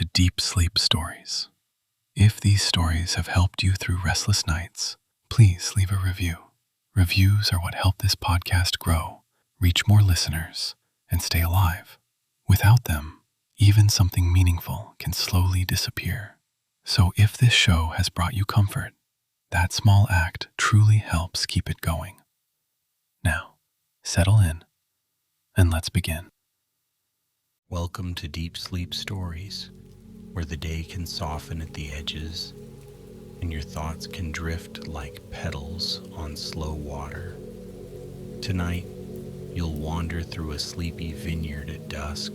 to Deep Sleep Stories. If these stories have helped you through restless nights, please leave a review. Reviews are what help this podcast grow, reach more listeners, and stay alive. Without them, even something meaningful can slowly disappear. So if this show has brought you comfort, that small act truly helps keep it going. Now, settle in, and let's begin. Welcome to Deep Sleep Stories, where the day can soften at the edges and your thoughts can drift like petals on slow water. Tonight, you'll wander through a sleepy vineyard at dusk,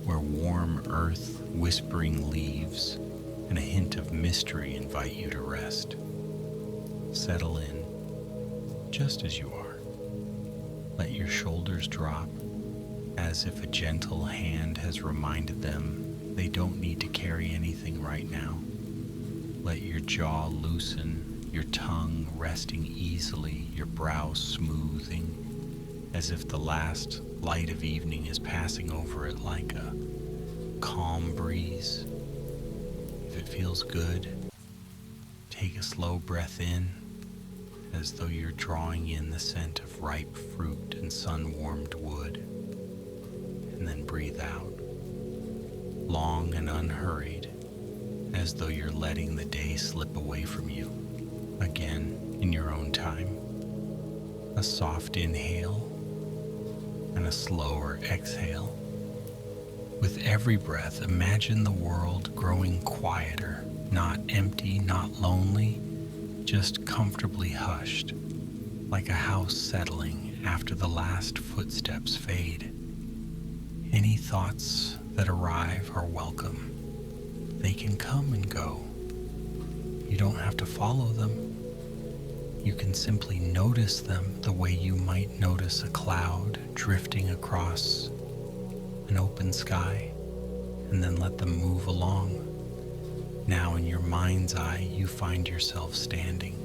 where warm earth, whispering leaves, and a hint of mystery invite you to rest. Settle in, just as you are. Let your shoulders drop, as if a gentle hand has reminded them they don't need to carry anything right now. Let your jaw loosen, your tongue resting easily, your brow smoothing, as if the last light of evening is passing over it like a calm breeze. If it feels good, take a slow breath in, as though you're drawing in the scent of ripe fruit and sun-warmed wood. And then breathe out, long and unhurried, as though you're letting the day slip away from you, again in your own time. A soft inhale and a slower exhale. With every breath, imagine the world growing quieter, not empty, not lonely, just comfortably hushed, like a house settling after the last footsteps fade. Any thoughts that arrive are welcome. They can come and go. You don't have to follow them. You can simply notice them the way you might notice a cloud drifting across an open sky, and then let them move along. Now in your mind's eye, you find yourself standing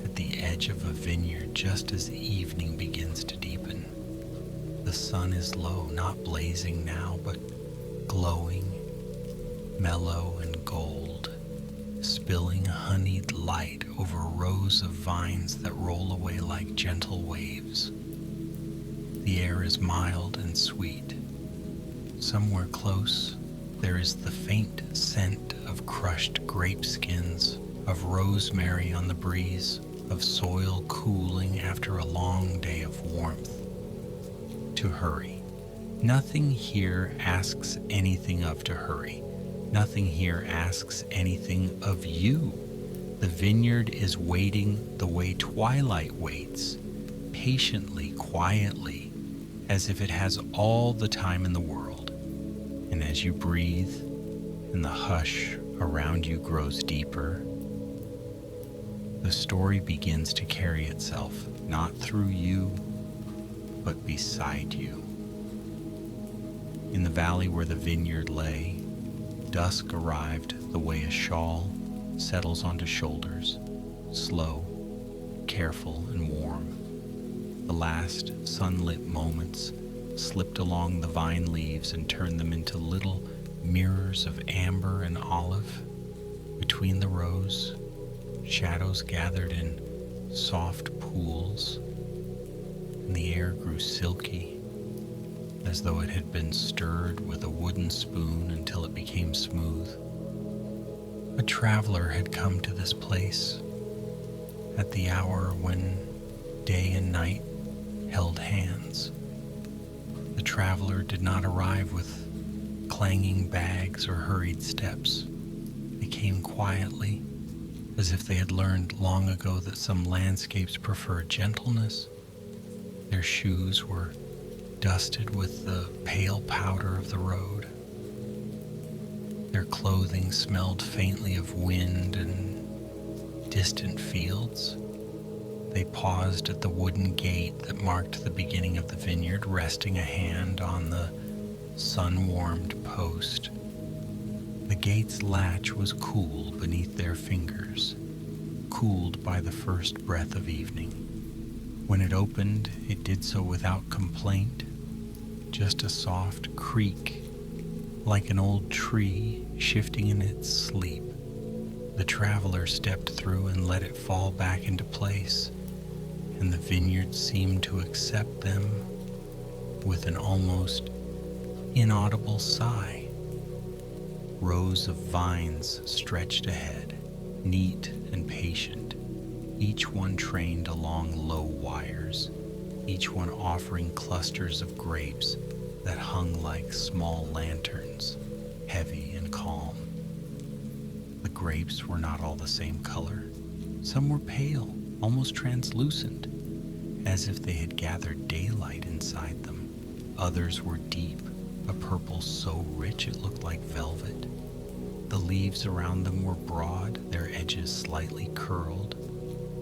at the edge of a vineyard just as evening begins to deepen. The sun is low, not blazing now, but glowing, mellow and gold, spilling honeyed light over rows of vines that roll away like gentle waves. The air is mild and sweet. Somewhere close, there is the faint scent of crushed grape skins, of rosemary on the breeze, of soil cooling after a long day of warmth. To hurry. Nothing here asks anything of to hurry. Nothing here asks anything of you. The vineyard is waiting the way twilight waits, patiently, quietly, as if it has all the time in the world. And as you breathe and the hush around you grows deeper, the story begins to carry itself, not through you, but beside you. In the valley where the vineyard lay, dusk arrived the way a shawl settles onto shoulders, slow, careful, and warm. The last sunlit moments slipped along the vine leaves and turned them into little mirrors of amber and olive. Between the rows, shadows gathered in soft pools, and the air grew silky, as though it had been stirred with a wooden spoon until it became smooth. A traveler had come to this place at the hour when day and night held hands. The traveler did not arrive with clanging bags or hurried steps. They came quietly, as if they had learned long ago that some landscapes prefer gentleness. Their shoes were dusted with the pale powder of the road. Their clothing smelled faintly of wind and distant fields. They paused at the wooden gate that marked the beginning of the vineyard, resting a hand on the sun-warmed post. The gate's latch was cool beneath their fingers, cooled by the first breath of evening. When it opened, it did so without complaint, just a soft creak, Like an old tree shifting in its sleep, the traveler stepped through and let it fall back into place, and the vineyard seemed to accept them with an almost inaudible sigh. Rows of vines stretched ahead, neat and patient, each one trained along low wires, each one offering clusters of grapes that hung like small lanterns, heavy and calm. The grapes were not all the same color. Some were pale, almost translucent, as if they had gathered daylight inside them. Others were deep, a purple so rich it looked like velvet. The leaves around them were broad, their edges slightly curled,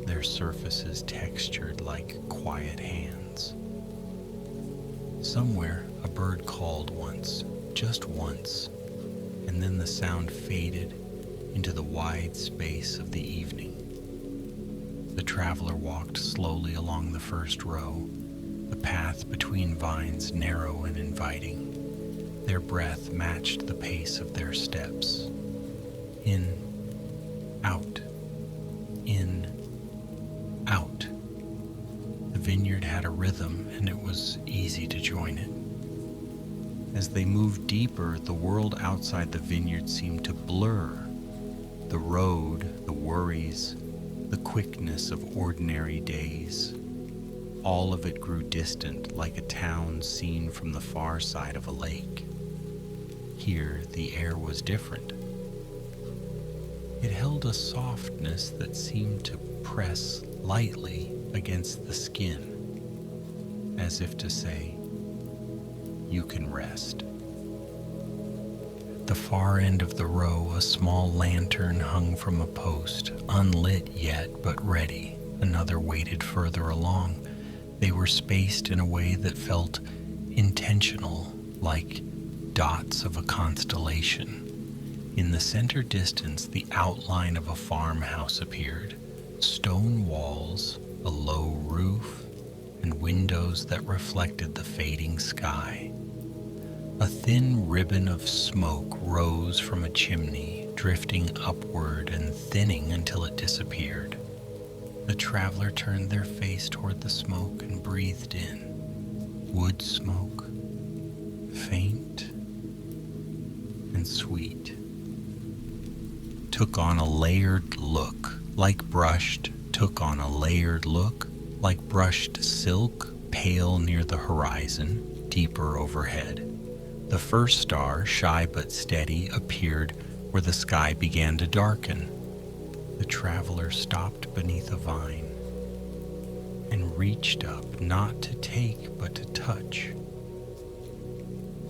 their surfaces textured like quiet hands. Somewhere, a bird called once, just once, and then the sound faded into the wide space of the evening. The traveler walked slowly along the first row, the path between vines narrow and inviting. Their breath matched the pace of their steps. In, out, in, out. The vineyard had a rhythm, and it was easy to join it. As they moved deeper, the world outside the vineyard seemed to blur. The road, the worries, the quickness of ordinary days. All of it grew distant, like a town seen from the far side of a lake. Here, the air was different. It held a softness that seemed to press lightly against the skin, as if to say, "You can rest." At the far end of the row, a small lantern hung from a post, unlit yet, but ready. Another waited further along. They were spaced in a way that felt intentional, like dots of a constellation. In the center distance, the outline of a farmhouse appeared. Stone walls, a low roof, and windows that reflected the fading sky. A thin ribbon of smoke rose from a chimney, drifting upward and thinning until it disappeared. The traveler turned their face toward the smoke and breathed in. Wood smoke, faint and sweet. Took on a layered look, like brushed silk, pale near the horizon, deeper overhead. The first star, shy but steady, appeared where the sky began to darken. The traveler stopped beneath a vine and reached up, not to take but to touch.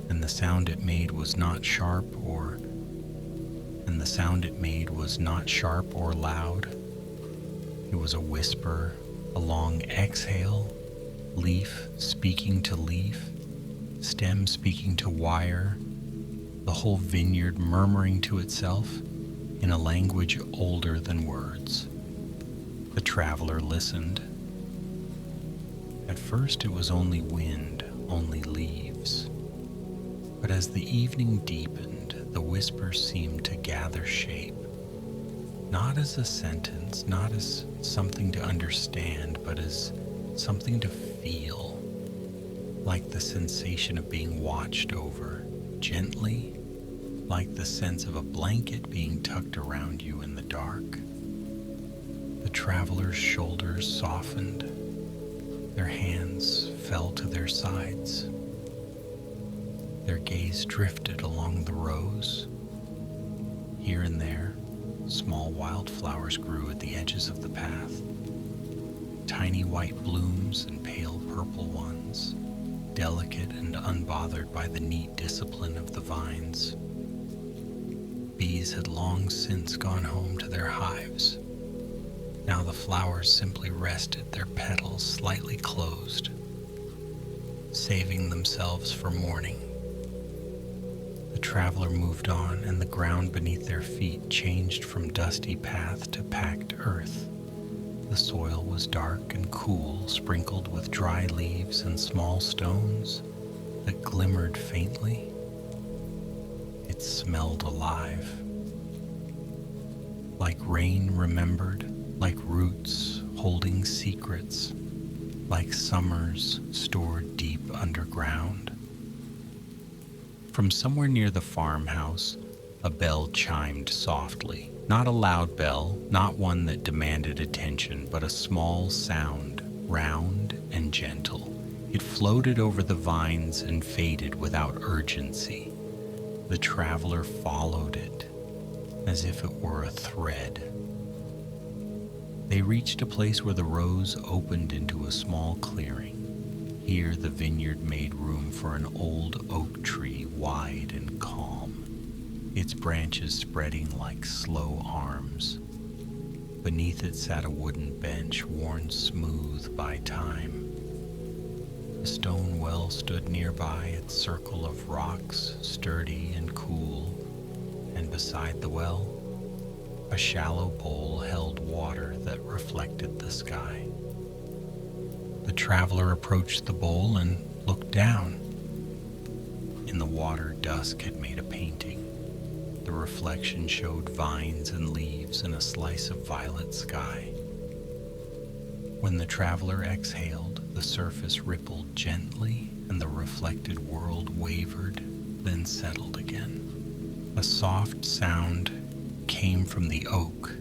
And the sound it made was not sharp or loud. It was a whisper, a long exhale, leaf speaking to leaf, stem speaking to wire, the whole vineyard murmuring to itself in a language older than words. The traveler listened. At first it was only wind, only leaves. But as the evening deepened, the whisper seemed to gather shape. Not as a sentence, not as something to understand, but as something to feel, like the sensation of being watched over, gently, like the sense of a blanket being tucked around you in the dark. The traveler's shoulders softened, their hands fell to their sides. Their gaze drifted along the rows. Here and there, small wildflowers grew at the edges of the path. Tiny white blooms and pale purple ones, delicate and unbothered by the neat discipline of the vines. Bees had long since gone home to their hives. Now the flowers simply rested, their petals slightly closed, saving themselves for morning. The traveler moved on, and the ground beneath their feet changed from dusty path to packed earth. The soil was dark and cool, sprinkled with dry leaves and small stones that glimmered faintly. It smelled alive. Like rain remembered, like roots holding secrets, like summers stored deep underground. From somewhere near the farmhouse, a bell chimed softly. Not a loud bell, not one that demanded attention, but a small sound, round and gentle. It floated over the vines and faded without urgency. The traveler followed it, as if it were a thread. They reached a place where the rows opened into a small clearing. Here the vineyard made room for an old oak tree, wide and calm, its branches spreading like slow arms. Beneath it sat a wooden bench worn smooth by time. A stone well stood nearby, its circle of rocks sturdy and cool, and beside the well, a shallow bowl held water that reflected the sky. The traveler approached the bowl and looked down. In the water, Dusk had made a painting. The reflection showed vines and leaves and a slice of violet sky. When the traveler exhaled, the surface rippled gently and the reflected world wavered, then settled again. A soft sound came from the oak.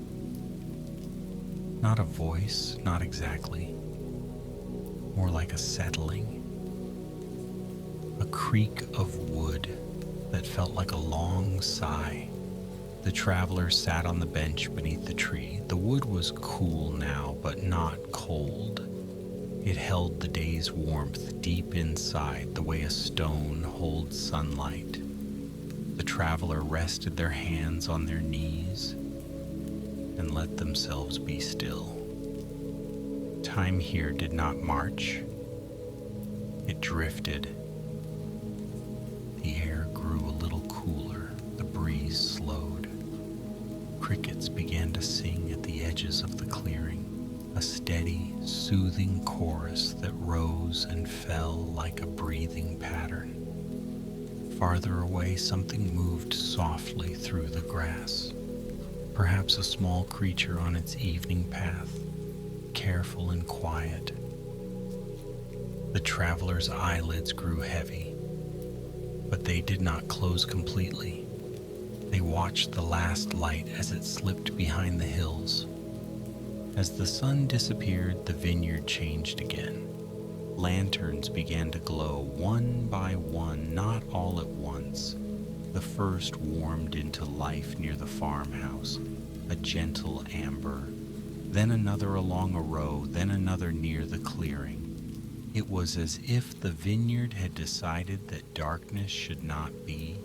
Not a voice, not exactly. More like a settling. A creak of wood that felt like a long sigh. The traveler sat on the bench beneath the tree. The wood was cool now, but not cold. It held the day's warmth deep inside, the way a stone holds sunlight. The traveler rested their hands on their knees and let themselves be still. Time here did not march. It drifted. The air grew a little cooler. The breeze slowed. Crickets began to sing at the edges of the clearing, a steady, soothing chorus that rose and fell like a breathing pattern. Farther away, something moved softly through the grass. Perhaps a small creature on its evening path, careful and quiet. The traveler's eyelids grew heavy, but they did not close completely. They watched the last light as it slipped behind the hills. As the sun disappeared, the vineyard changed again. Lanterns began to glow one by one, not all at once. The first warmed into life near the farmhouse, a gentle amber, then another along a row, then another near the clearing. It was as if the vineyard had decided that darkness should not be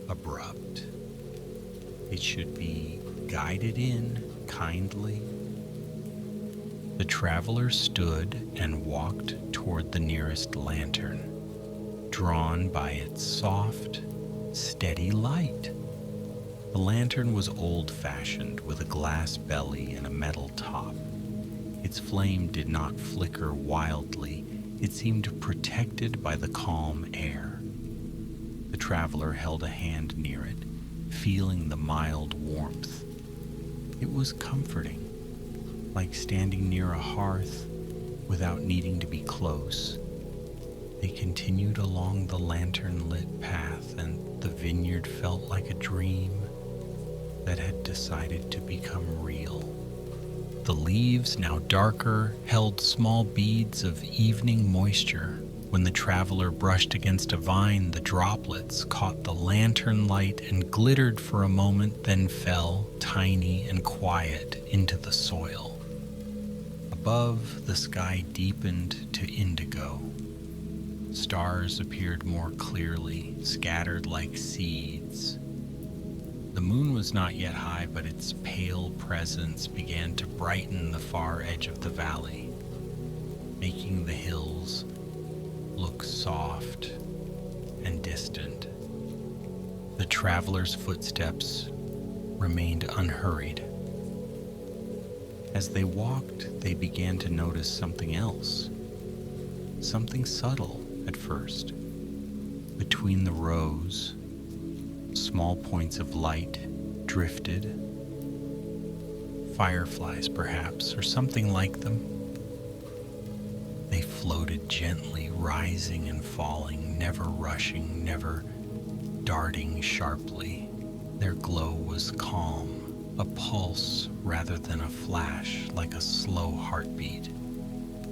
abrupt. It should be guided in kindly. The traveler stood and walked toward the nearest lantern, drawn by its soft, steady light. The lantern was old-fashioned, with a glass belly and a metal top. Its flame did not flicker wildly. It seemed protected by the calm air. The traveler held a hand near it, feeling the mild warmth. It was comforting, like standing near a hearth without needing to be close. They continued along the lantern-lit path, and the vineyard felt like a dream that had decided to become real. The leaves, now darker, held small beads of evening moisture. When the traveler brushed against a vine, the droplets caught the lantern light and glittered for a moment, then fell, tiny and quiet, into the soil. Above, the sky deepened to indigo. Stars appeared more clearly, scattered like seeds. The moon was not yet high, but its pale presence began to brighten the far edge of the valley, making the hills look soft and distant. The traveler's footsteps remained unhurried. As they walked, they began to notice something else, something subtle at first. Between the rows, Small points of light drifted, fireflies perhaps, or something like them. They floated gently, rising and falling, never rushing, never darting sharply. Their glow was calm, a pulse rather than a flash, like a slow heartbeat.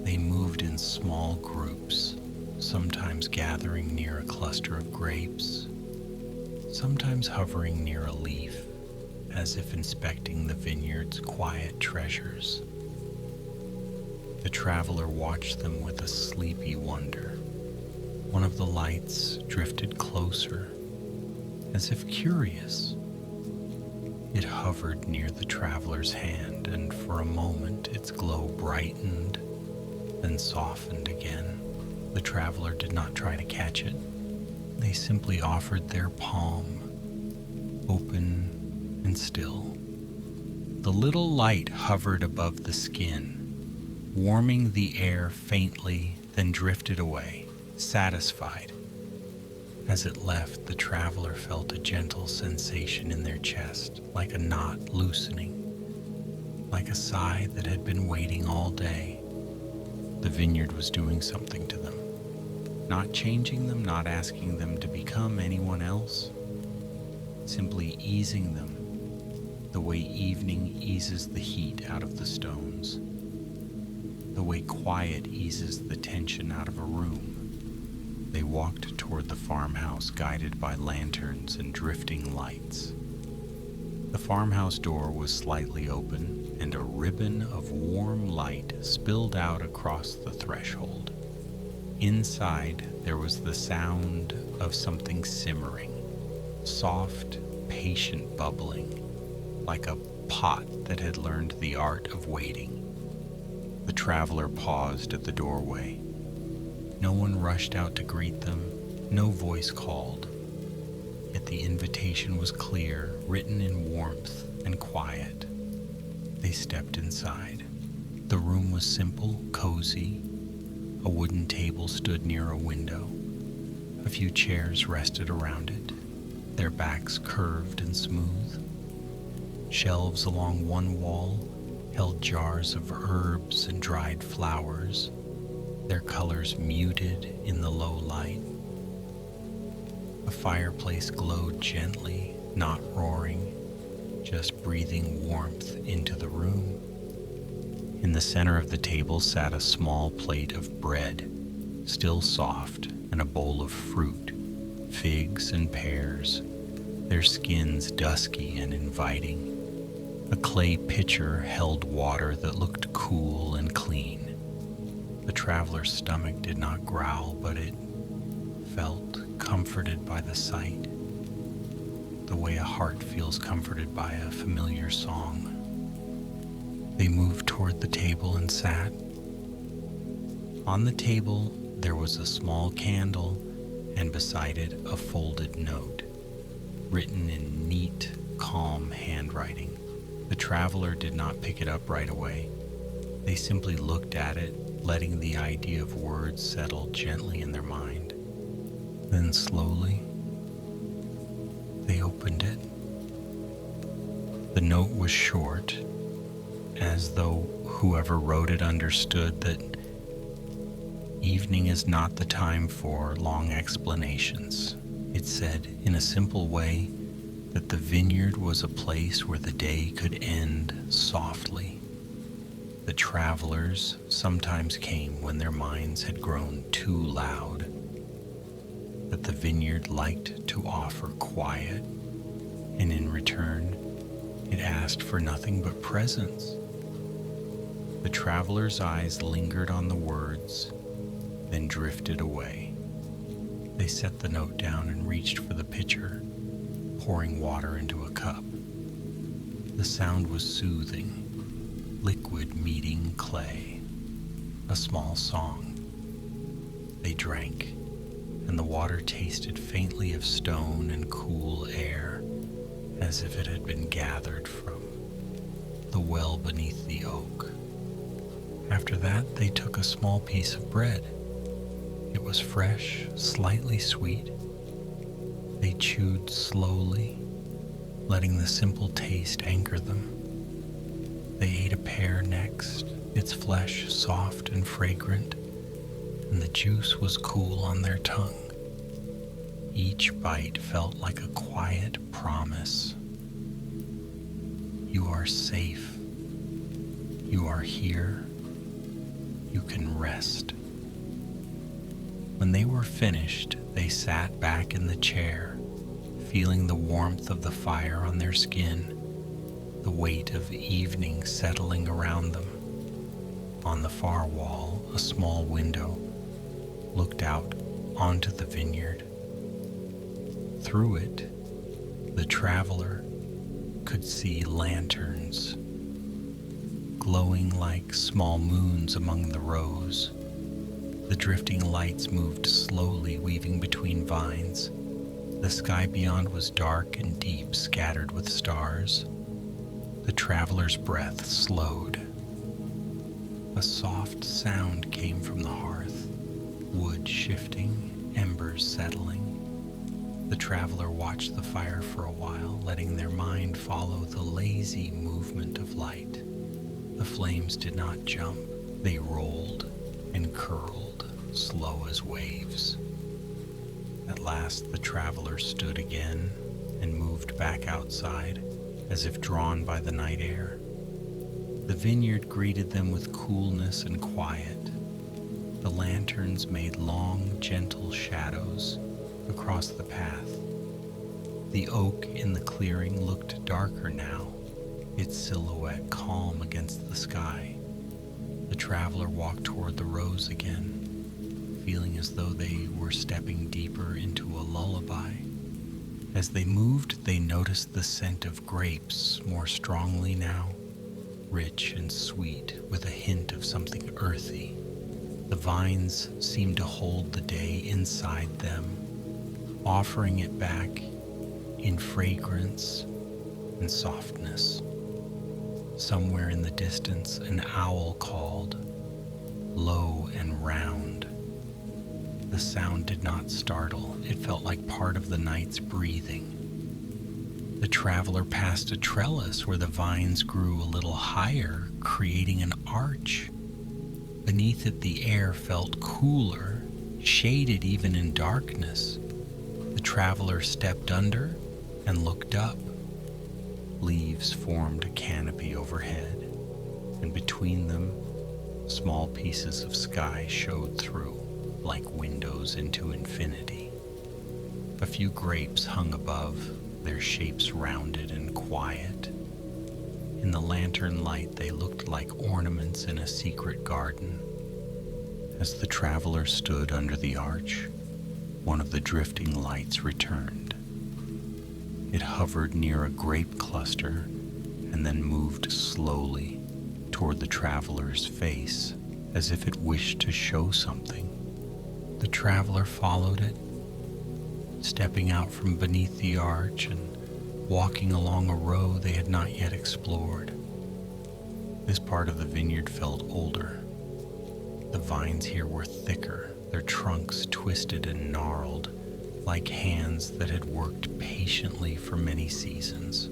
They moved in small groups, sometimes gathering near a cluster of grapes, sometimes hovering near a leaf, as if inspecting the vineyard's quiet treasures. The traveler watched them with a sleepy wonder. One of the lights drifted closer, as if curious. It hovered near the traveler's hand, and for a moment its glow brightened, then softened again. The traveler did not try to catch it. They simply offered their palm, open and still. The little light hovered above the skin, warming the air faintly, then drifted away, satisfied. As it left, the traveler felt a gentle sensation in their chest, like a knot loosening, like a sigh that had been waiting all day. The vineyard was doing something to them. Not changing them, not asking them to become anyone else, simply easing them the way evening eases the heat out of the stones, the way quiet eases the tension out of a room. They walked toward the farmhouse, guided by lanterns and drifting lights. The farmhouse door was slightly open, and a ribbon of warm light spilled out across the threshold. Inside, there was the sound of something simmering, soft, patient bubbling, like a pot that had learned the art of waiting. The traveler paused at the doorway. No one rushed out to greet them, no voice called. Yet the invitation was clear, written in warmth and quiet. They stepped inside. The room was simple, cozy. A wooden table stood near a window. A few chairs rested around it, their backs curved and smooth. Shelves along one wall held jars of herbs and dried flowers, their colors muted in the low light. A fireplace glowed gently, not roaring, just breathing warmth into the room. In the center of the table sat a small plate of bread, still soft, and a bowl of fruit, figs and pears, their skins dusky and inviting. A clay pitcher held water that looked cool and clean. The traveler's stomach did not growl, but it felt comforted by the sight, the way a heart feels comforted by a familiar song. They moved toward the table and sat. On the table, there was a small candle, and beside it, a folded note, written in neat, calm handwriting. The traveler did not pick it up right away. They simply looked at it, letting the idea of words settle gently in their mind. Then slowly, they opened it. The note was short, as though whoever wrote it understood that evening is not the time for long explanations. It said, in a simple way, that the vineyard was a place where the day could end softly. The travelers sometimes came when their minds had grown too loud, that the vineyard liked to offer quiet, and in return, it asked for nothing but presence. The traveler's eyes lingered on the words, then drifted away. They set the note down and reached for the pitcher, pouring water into a cup. The sound was soothing, liquid meeting clay, a small song. They drank, and the water tasted faintly of stone and cool air, as if it had been gathered from the well beneath the oak. After that, they took a small piece of bread. It was fresh, slightly sweet. They chewed slowly, letting the simple taste anchor them. They ate a pear next, its flesh soft and fragrant, and the juice was cool on their tongue. Each bite felt like a quiet promise. You are safe. You are here. You can rest. When they were finished, they sat back in the chair, feeling the warmth of the fire on their skin, the weight of evening settling around them. On the far wall, a small window looked out onto the vineyard. Through it, the traveler could see lanterns, glowing like small moons among the rows. The drifting lights moved slowly, weaving between vines. The sky beyond was dark and deep, scattered with stars. The traveler's breath slowed. A soft sound came from the hearth, wood shifting, embers settling. The traveler watched the fire for a while, letting their mind follow the lazy movement of light. The flames did not jump. They rolled and curled, slow as waves. At last the traveler stood again and moved back outside, as if drawn by the night air. The vineyard greeted them with coolness and quiet. The lanterns made long, gentle shadows across the path. The oak in the clearing looked darker now, its silhouette calm against the sky. The traveler walked toward the rose again, feeling as though they were stepping deeper into a lullaby. As they moved, they noticed the scent of grapes more strongly now, rich and sweet with a hint of something earthy. The vines seemed to hold the day inside them, offering it back in fragrance and softness. Somewhere in the distance, an owl called, low and round. The sound did not startle. It felt like part of the night's breathing. The traveler passed a trellis where the vines grew a little higher, creating an arch. Beneath it, the air felt cooler, shaded even in darkness. The traveler stepped under and looked up. Leaves formed a canopy overhead, and between them, small pieces of sky showed through, like windows into infinity. A few grapes hung above, their shapes rounded and quiet. In the lantern light, they looked like ornaments in a secret garden. As the traveler stood under the arch, one of the drifting lights returned. It hovered near a grape cluster and then moved slowly toward the traveler's face, as if it wished to show something. The traveler followed it, stepping out from beneath the arch and walking along a row they had not yet explored. This part of the vineyard felt older. The vines here were thicker, their trunks twisted and gnarled, like hands that had worked patiently for many seasons.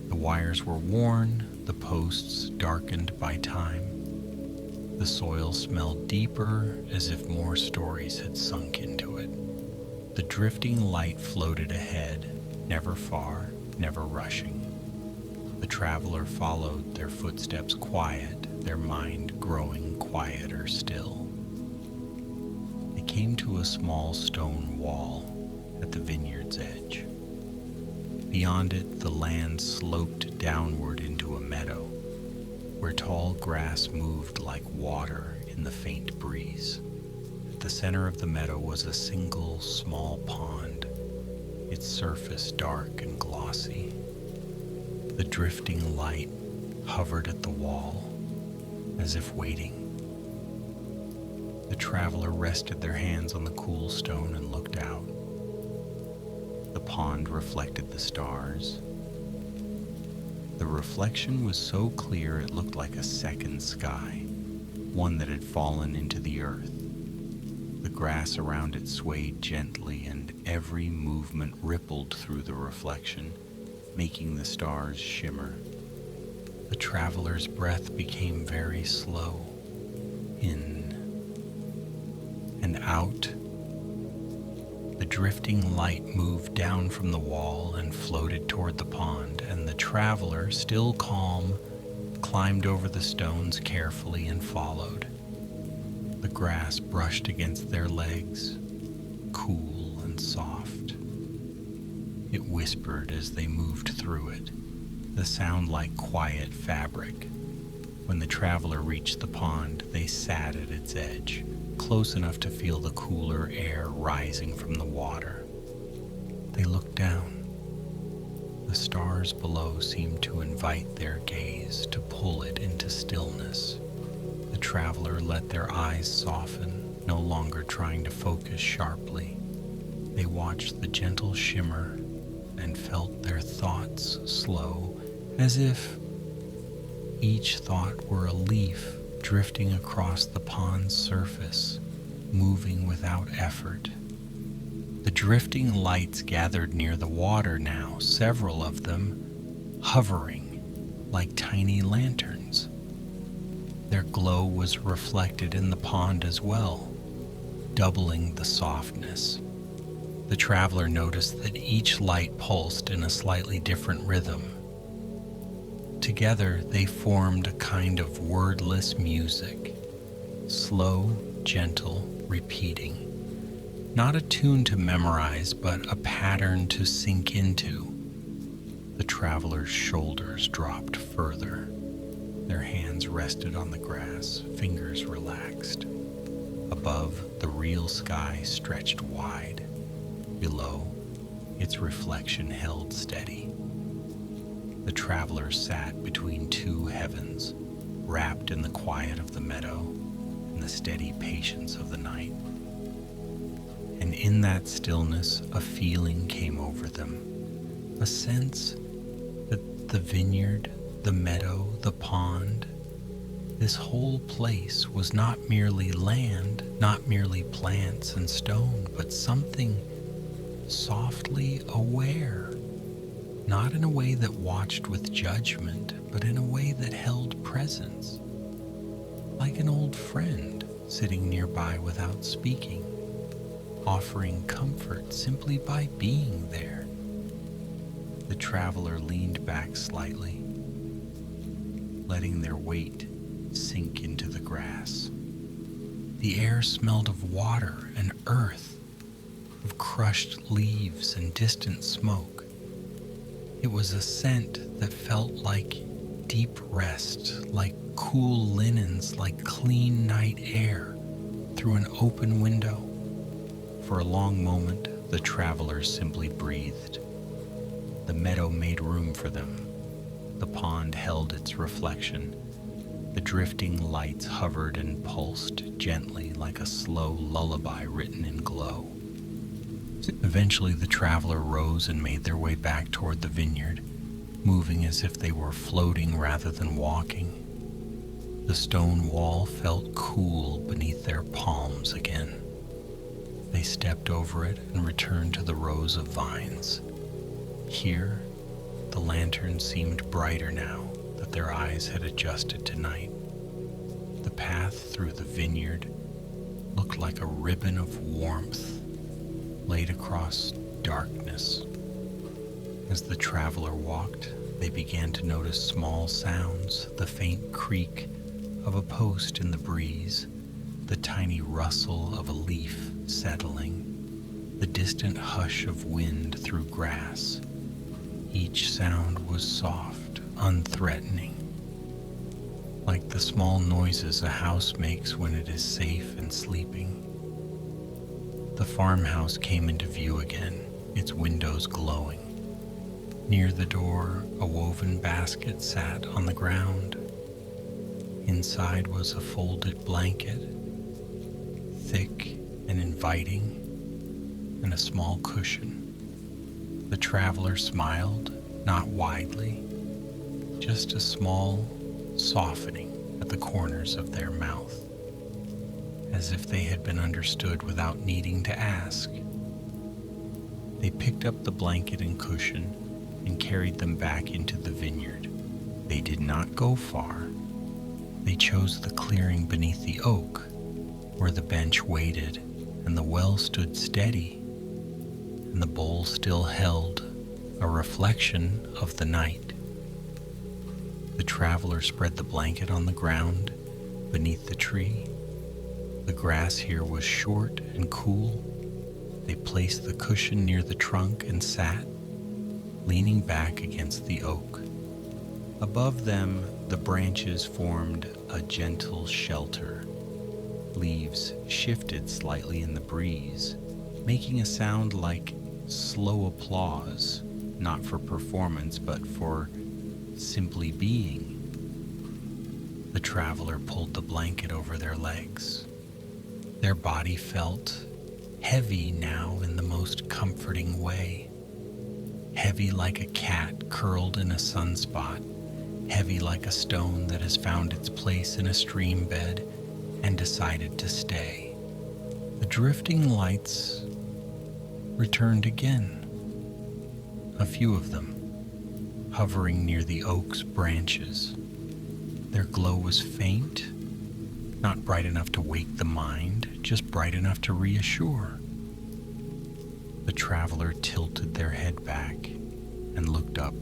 The wires were worn, the posts darkened by time. The soil smelled deeper, as if more stories had sunk into it. The drifting light floated ahead, never far, never rushing. The traveler followed, their footsteps quiet, their mind growing quieter still. They came to a small stone wall at the vineyard's edge. Beyond it, the land sloped downward into a meadow, where tall grass moved like water in the faint breeze. At the center of the meadow was a single small pond, its surface dark and glossy. The drifting light hovered at the wall, as if waiting. The traveler rested their hands on the cool stone and looked out. The pond reflected the stars. The reflection was so clear it looked like a second sky, one that had fallen into the earth. The grass around it swayed gently, and every movement rippled through the reflection, making the stars shimmer. The traveler's breath became very slow, in and out. The drifting light moved down from the wall and floated toward the pond, and the traveler, still calm, climbed over the stones carefully and followed. The grass brushed against their legs, cool and soft. It whispered as they moved through it, the sound like quiet fabric. When the traveler reached the pond, they sat at its edge, close enough to feel the cooler air rising from the water. They looked down. The stars below seemed to invite their gaze, to pull it into stillness. The traveler let their eyes soften, no longer trying to focus sharply. They watched the gentle shimmer and felt their thoughts slow, as if each thought were a leaf drifting across the pond's surface, moving without effort. The drifting lights gathered near the water now, several of them hovering like tiny lanterns. Their glow was reflected in the pond as well, doubling the softness. The traveler noticed that each light pulsed in a slightly different rhythm. Together, they formed a kind of wordless music, slow, gentle, repeating. Not a tune to memorize, but a pattern to sink into. The traveler's shoulders dropped further. Their hands rested on the grass, fingers relaxed. Above, the real sky stretched wide. Below, its reflection held steady. The traveler sat between two heavens, wrapped in the quiet of the meadow and the steady patience of the night. And in that stillness, a feeling came over them, a sense that the vineyard, the meadow, the pond, this whole place was not merely land, not merely plants and stone, but something softly aware, not in a way that watched with judgment, but in a way that held presence, like an old friend sitting nearby without speaking, offering comfort simply by being there. The traveler leaned back slightly, letting their weight sink into the grass. The air smelled of water and earth, of crushed leaves and distant smoke. It was a scent that felt like deep rest, like cool linens, like clean night air through an open window. For a long moment, the travelers simply breathed. The meadow made room for them. The pond held its reflection. The drifting lights hovered and pulsed gently like a slow lullaby written in glow. Eventually, the traveler rose and made their way back toward the vineyard, moving as if they were floating rather than walking. The stone wall felt cool beneath their palms again. They stepped over it and returned to the rows of vines. Here, the lantern seemed brighter now that their eyes had adjusted to night. The path through the vineyard looked like a ribbon of warmth laid across darkness. As the traveler walked, they began to notice small sounds, the faint creak of a post in the breeze, the tiny rustle of a leaf settling, the distant hush of wind through grass. Each sound was soft, unthreatening, like the small noises a house makes when it is safe and sleeping. The farmhouse came into view again, its windows glowing. Near the door, a woven basket sat on the ground. Inside was a folded blanket, thick and inviting, and a small cushion. The traveler smiled, not widely, just a small softening at the corners of their mouth, as if they had been understood without needing to ask. They picked up the blanket and cushion and carried them back into the vineyard. They did not go far. They chose the clearing beneath the oak, where the bench waited and the well stood steady, and the bowl still held a reflection of the night. The traveler spread the blanket on the ground beneath the tree. The grass here was short and cool. They placed the cushion near the trunk and sat, leaning back against the oak. Above them, the branches formed a gentle shelter. Leaves shifted slightly in the breeze, making a sound like slow applause, not for performance, but for simply being. The traveler pulled the blanket over their legs. Their body felt heavy now in the most comforting way. Heavy like a cat curled in a sunspot, heavy like a stone that has found its place in a stream bed and decided to stay. The drifting lights returned again, a few of them, hovering near the oak's branches. Their glow was faint, not bright enough to wake the mind, just bright enough to reassure. The traveler tilted their head back and looked up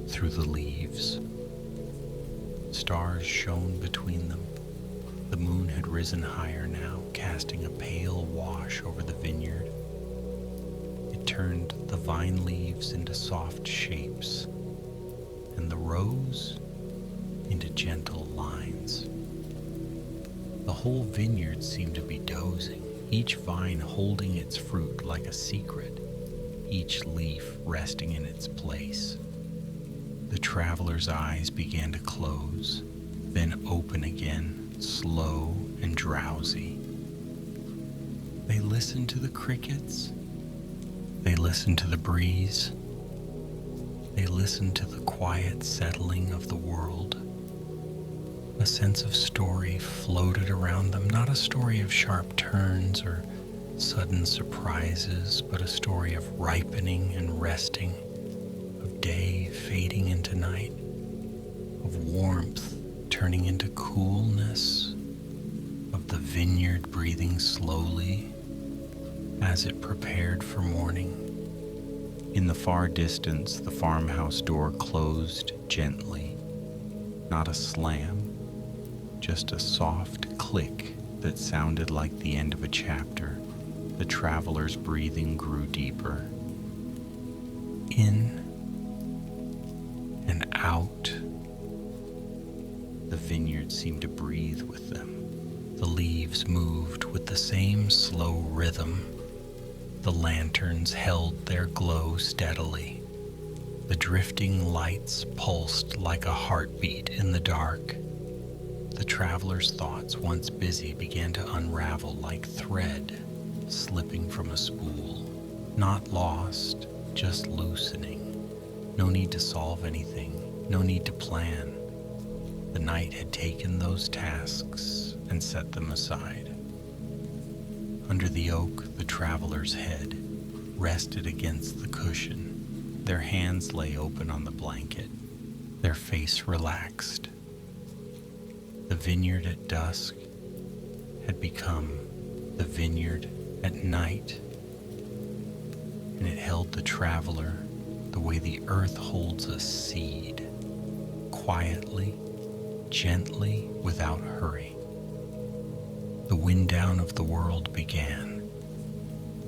through the leaves. Stars shone between them. The moon had risen higher now, casting a pale wash over the vineyard. It turned the vine leaves into soft shapes, and the rose into gentle lines. The whole vineyard seemed to be dozing, each vine holding its fruit like a secret, each leaf resting in its place. The traveler's eyes began to close, then open again, slow and drowsy. They listened to the crickets. They listened to the breeze. They listened to the quiet settling of the world. A sense of story floated around them, not a story of sharp turns or sudden surprises, but a story of ripening and resting, of day fading into night, of warmth turning into coolness, of the vineyard breathing slowly as it prepared for morning. In the far distance, the farmhouse door closed gently, not a slam, just a soft click that sounded like the end of a chapter. The traveler's breathing grew deeper. In and out. The vineyard seemed to breathe with them. The leaves moved with the same slow rhythm. The lanterns held their glow steadily. The drifting lights pulsed like a heartbeat in the dark. The traveler's thoughts, once busy, began to unravel like thread slipping from a spool. Not lost, just loosening. No need to solve anything, no need to plan. The night had taken those tasks and set them aside. Under the oak, the traveler's head rested against the cushion. Their hands lay open on the blanket, their face relaxed. The vineyard at dusk had become the vineyard at night, and it held the traveler the way the earth holds a seed, quietly, gently, without hurry. The wind down of the world began.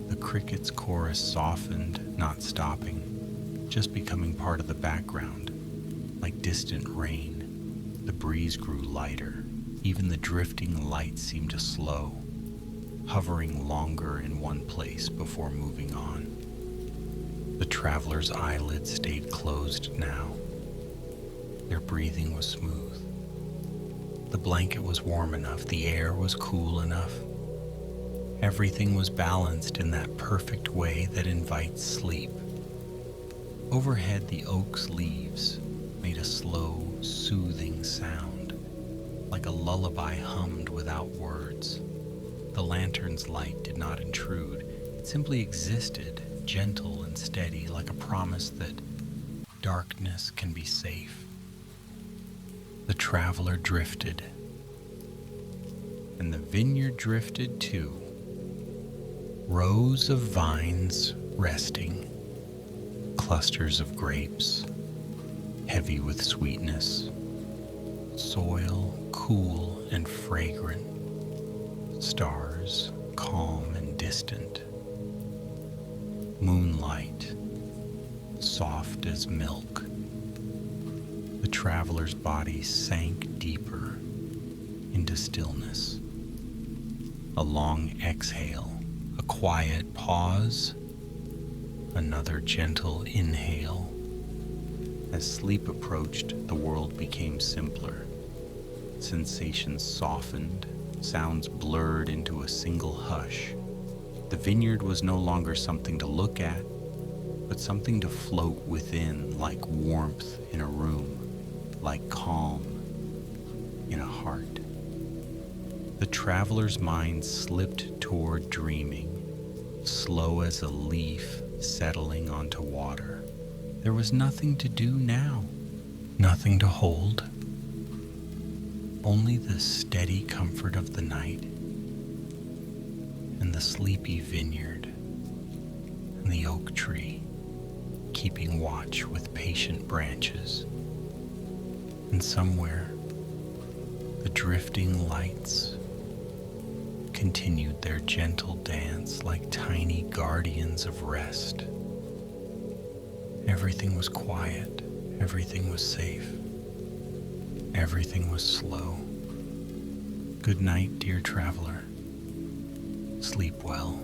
The cricket's chorus softened, not stopping, just becoming part of the background, like distant rain. The breeze grew lighter. Even the drifting light seemed to slow, hovering longer in one place before moving on. The traveler's eyelids stayed closed now. Their breathing was smooth. The blanket was warm enough, the air was cool enough. Everything was balanced in that perfect way that invites sleep. Overhead, the oak's leaves made a slow, soothing sound, like a lullaby hummed without words. The lantern's light did not intrude. It simply existed, gentle and steady, like a promise that darkness can be safe. The traveler drifted, and the vineyard drifted too. Rows of vines resting, clusters of grapes, heavy with sweetness, soil cool and fragrant, stars calm and distant, moonlight soft as milk. The traveler's body sank deeper into stillness. A long exhale, a quiet pause, another gentle inhale. As sleep approached, the world became simpler. Sensations softened, sounds blurred into a single hush. The vineyard was no longer something to look at, but something to float within, like warmth in a room, like calm in a heart. The traveler's mind slipped toward dreaming, slow as a leaf settling onto water. There was nothing to do now, nothing to hold, only the steady comfort of the night and the sleepy vineyard and the oak tree keeping watch with patient branches. And somewhere, the drifting lights continued their gentle dance like tiny guardians of rest. Everything was quiet, everything was safe, everything was slow. Good night, dear traveler. Sleep well.